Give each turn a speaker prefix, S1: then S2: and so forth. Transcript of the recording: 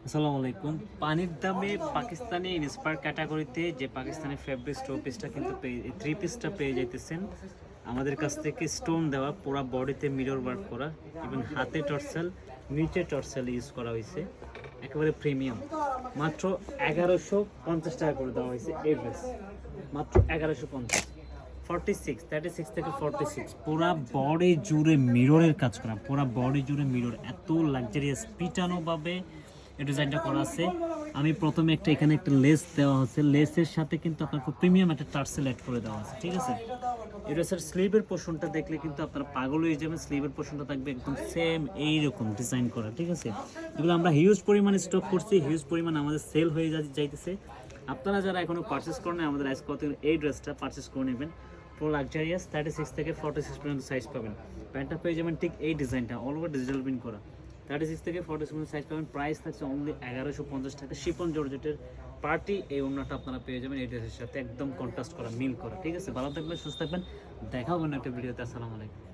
S1: আসসালামু আলাইকুম। পানির দামে পাকিস্তানি ইন্সপায়ার ক্যাটাগরিতে যে পাকিস্তানি ফেব্রিক স্টো পিসটা কিন্তু থ্রি পিসটা পেয়ে যাইতেছেন আমাদের কাছ থেকে। স্টোন দেওয়া, পুরা বডিতে মিরর ওয়ার্ক করা, এবং হাতে টর্সেল, নিচে টর্সেল ইউজ করা হয়েছে, একেবারে প্রিমিয়াম। মাত্র 1150 টাকা করে দেওয়া হয়েছে এই ড্রেস, মাত্র 1150। 36 থেকে 46, পুরা বডি জুড়ে মিররের কাজ করা, পুরা বডি জুড়ে মিরর, এত লাক্সারিয়াস পিটানোভাবে এই ডিজাইনটা করা আছে। আমি প্রথমে এখানে একটা লেস দেওয়া হচ্ছে, লেসের সাথে কিন্তু আপনার খুব প্রিমিয়াম একটা টার্সেল অ্যাড করে দেওয়া আছে, ঠিক আছে। এটা স্যার স্লিভের পোর্শনটা দেখলে কিন্তু আপনারা পাগল হয়ে যাবেন। স্লিভের পোর্শনটা থাকবে একদম সেম এইরকম ডিজাইন করা, ঠিক আছে। এগুলো আমরা হিউজ পরিমাণে স্টক করছি, হিউজ পরিমাণে আমাদের সেল হয়ে যাইতেছে। আপনারা যারা এখনো পারচেস করেন আমাদের আজকে কত এই ড্রেসটা পারচেস করে নেবেন। পুরো লাক্সারিয়াস 36 থেকে 46 পর্যন্ত সাইজ পাবেন। প্যান্টটা পেয়ে যাবেন ঠিক এই ডিজাইনটা, অল ওভার ডিজিটাল প্রিন্ট করা। 36 থেকে 46 পর্যন্ত সাইজ পাবেন। প্রাইস থাকছে অনলি 1150 টাকা। শিপন জর্জেটের পার্টি এই ওড়নাটা আপনারা পেয়ে যাবেন এই ড্রেসের সাথে, একদম কন্ট্রাস্ট করা, মিল করা, ঠিক আছে। ভালো থাকবেন, সুস্থ থাকবেন, দেখা হবে না একটা ভিডিওতে। আসসালামু আলাইকুম।